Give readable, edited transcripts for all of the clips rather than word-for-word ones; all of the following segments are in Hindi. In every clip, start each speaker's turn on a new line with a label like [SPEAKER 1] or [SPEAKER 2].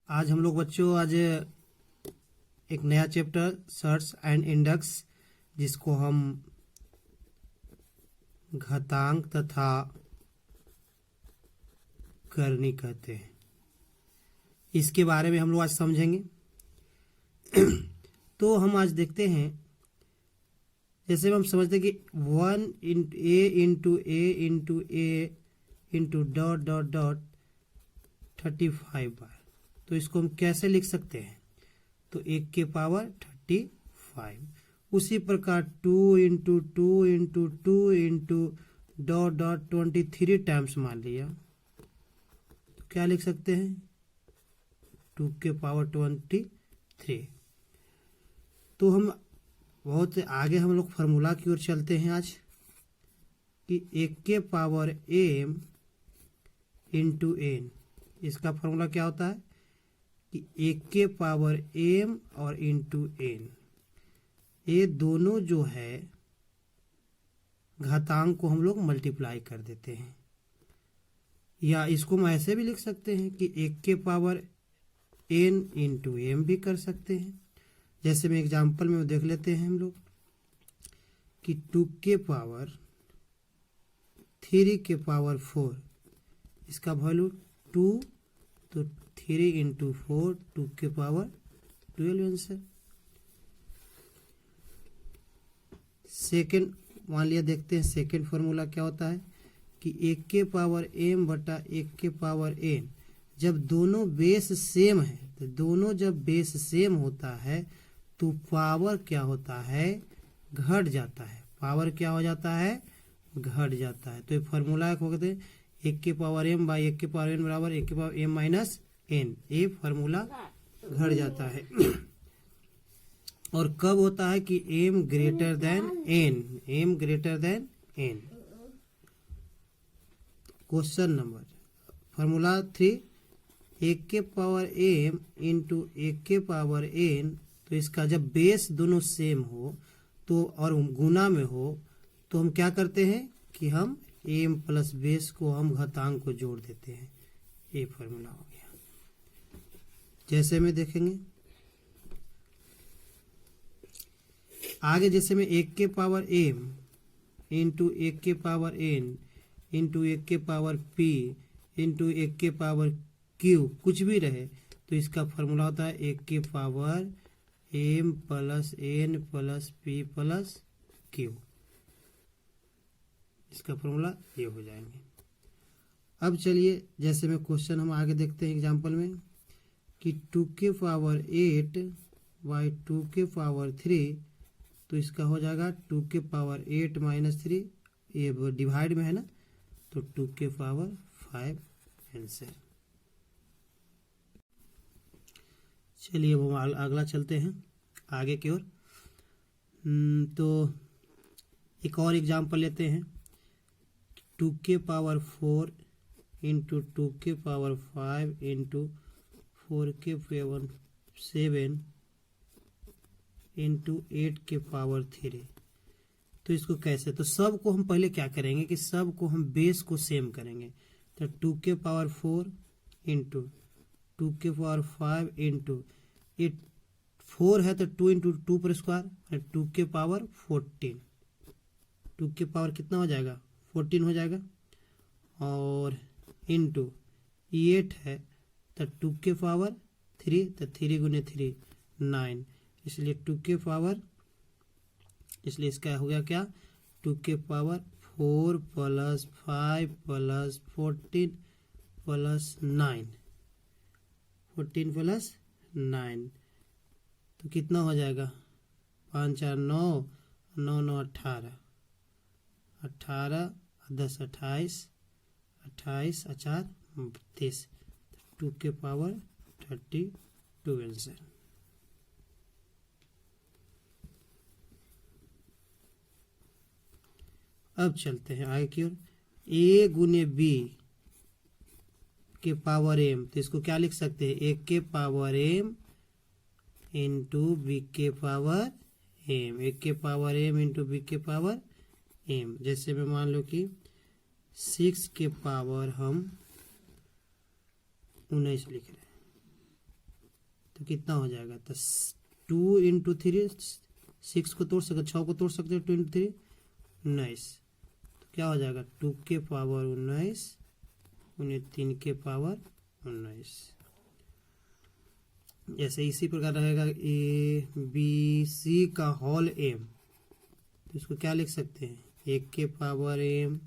[SPEAKER 1] आज हम लोग बच्चों एक नया चैप्टर सर्च एंड इंडेक्स जिसको हम घातांक तथा करनी कहते हैं, इसके बारे में हम लोग आज समझेंगे। तो हम आज देखते हैं, जैसे हम समझते हैं कि 1 × a × a × डॉट 35 बार, तो इसको हम कैसे लिख सकते हैं? तो 1 के पावर 35। उसी प्रकार 2 × 2 × 2 × डॉट डॉट 23 टाइम्स मान लिया, तो क्या लिख सकते हैं? 2 के पावर 23। तो हम बहुत आगे हम लोग फार्मूला की ओर चलते हैं आज, कि 1 के पावर m × n, इसका फार्मूला क्या होता है कि 1 के पावर m और इंटू n, ये दोनों जो है घातांक को हम लोग मल्टीप्लाई कर देते हैं। या इसको हम ऐसे भी लिख सकते हैं कि 1 के पावर n इंटू m भी कर सकते हैं। जैसे में एग्जाम्पल में देख लेते हैं हम लोग कि 2 के पावर 3 के पावर 4, इसका वैल्यू 2, तो 3 × 4 2 के पावर 12 आंसर। सेकेंड मान लिया, देखते हैं सेकेंड फार्मूला क्या होता है कि 1 के पावर m बटा 1 के पावर n, जब दोनों बेस सेम है, तो दोनों जब बेस सेम होता है तो पावर क्या होता है? घट जाता है। पावर क्या हो जाता है? घट जाता है। तो ये फार्मूला हो गए 1 के पावर m बाई 1 के पावर n बराबर 1 के पावर m माइनस n, ये फार्मूला घट जाता है। और कब होता है कि m greater than n, m greater than n। Question number formula 3, 1 के पावर m इंटू 1 के पावर n, तो इसका जब बेस दोनों सेम हो तो और गुना में हो तो हम क्या करते हैं कि हम m प्लस बेस को हम घातांक को जोड़ देते हैं। ये फार्मूला हो गया। जैसे में देखेंगे आगे, जैसे में 1 के पावर m इंटू 1 के पावर n इंटू 1 के पावर p इंटू 1 के पावर q कुछ भी रहे, तो इसका फार्मूला होता है 1 के power m plus n plus p plus q। इसका फार्मूला ये हो जाएंगे। अब चलिए, जैसे में क्वेश्चन हम आगे देखते हैं एग्जांपल में कि 2 के पावर 8 बाई 2 के पावर 3, तो इसका हो जाएगा 2 के पावर 8 माइनस 3, ये डिवाइड में है ना, तो 2 के पावर 5 आंसर। चलिए अब हम अगला चलते हैं आगे की ओर। तो एक और एग्जांपल लेते हैं, 2 के पावर 4 इंटू 2 के पावर 5 इंटू 4 के पावर 7 इंटू 8 के पावर 3। तो इसको कैसे? तो सब को हम पहले क्या करेंगे कि सब को हम बेस को सेम करेंगे। तो 2 के पावर 4 इंटू 2 के पावर 5 इंटू 4 है तो 2 × 2 पर स्क्वायर, 2 के पावर 14, 2 के पावर कितना हो जाएगा? 14 हो जाएगा। और इंटू 8 है तो 2 के पावर 3, तो 3 × 3 9, इसलिए 2 के पावर, इसलिए इसका हो गया क्या? 2 के power 4 plus 5 plus 14 plus 9, 14 plus 9, तो कितना हो जाएगा? 5 × 4 9, 9 9 18, 18 10 28, 28 4 32, 2 के पावर 32 आंसर। अब चलते हैं आगे की ओर। a गुने b के पावर m, तो इसको क्या लिख सकते हैं? 1 के पावर m इंटू बी के पावर m, 1 के पावर m इंटू बी के पावर m। जैसे में मान लो कि 6 के पावर हम 19 लिख रहे हैं, कितना हो जाएगा, तो 2 इंटू 3, 6 को तोड़ सकते, 6 को तोड़ सकते हैं, 2 इंटू 3 19। तो क्या हो जाएगा 2 के पावर 19 उन्हें 3 के पावर 19। जैसे इसी प्रकार रहेगा ए बी सी का होल एम, तो इसको क्या लिख सकते हैं 1 के पावर एम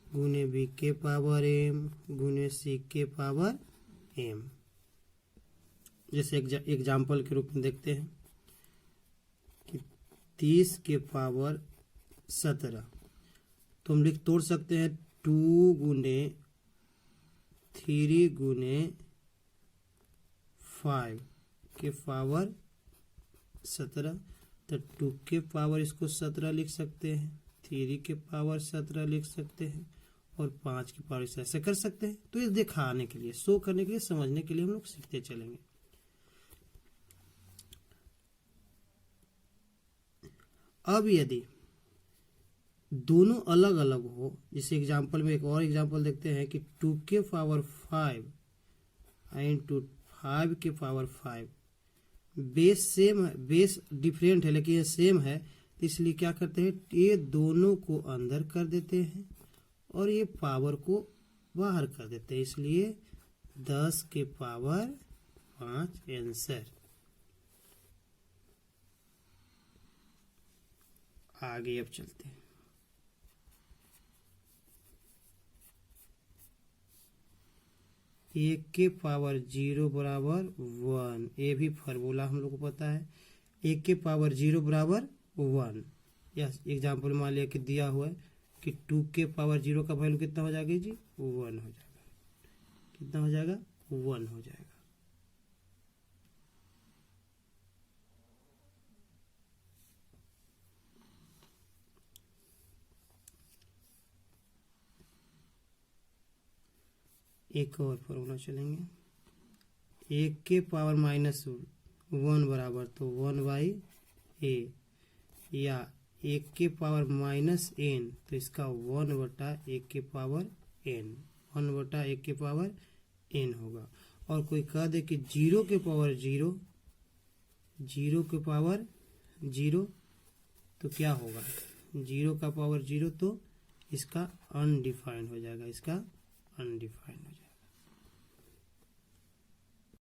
[SPEAKER 1] गुने बी के पावर एम गुने सी के पावर एम। जैसे एग्जाम्पल के रूप में देखते हैं कि 30 के पावर 17, तो हम तोड़ सकते हैं 2 गुने 3 गुने 5 के पावर 17, तो 2 के पावर इसको 17 लिख सकते हैं, 3 के पावर 17 लिख सकते हैं और 5 के पावर इसे ऐसे कर सकते हैं। तो ये दिखाने के लिए, शो करने के लिए, समझने के लिए हम लोग सीखते चलेंगे। अब यदि दोनों अलग अलग हो, जैसे एग्जाम्पल में एक और एग्जाम्पल देखते हैं कि 2 के पावर 5 इंटू 5 के पावर 5, बेस सेम है, बेस डिफरेंट है लेकिन ये सेम है, तो इसलिए क्या करते हैं ये दोनों को अंदर कर देते हैं और ये पावर को बाहर कर देते हैं, इसलिए 10 के पावर 5 आंसर। आगे अब चलते हैं। एक के पावर 0 बराबर 1, ये भी फार्मूला हम लोग को पता है। 1 के पावर 0 बराबर 1, या एग्जाम्पल मान लिया कि दिया हुआ है कि 2 के पावर 0 का वैल्यू कितना हो जाएगा जी 1 हो जाएगा। कितना हो जाएगा 1 हो जाएगा। एक और फॉर्मूला चलेंगे, 1 के पावर -1 बराबर तो 1/a, या 1 के पावर -n तो इसका 1/1 के पावर n, 1/1 के पावर n होगा। और कोई कह दे कि 0 के पावर 0, 0 के पावर 0 तो क्या होगा 0 का पावर 0, तो इसका अनडिफाइंड हो जाएगा, इसका अनडिफाइंड हो जाएगा।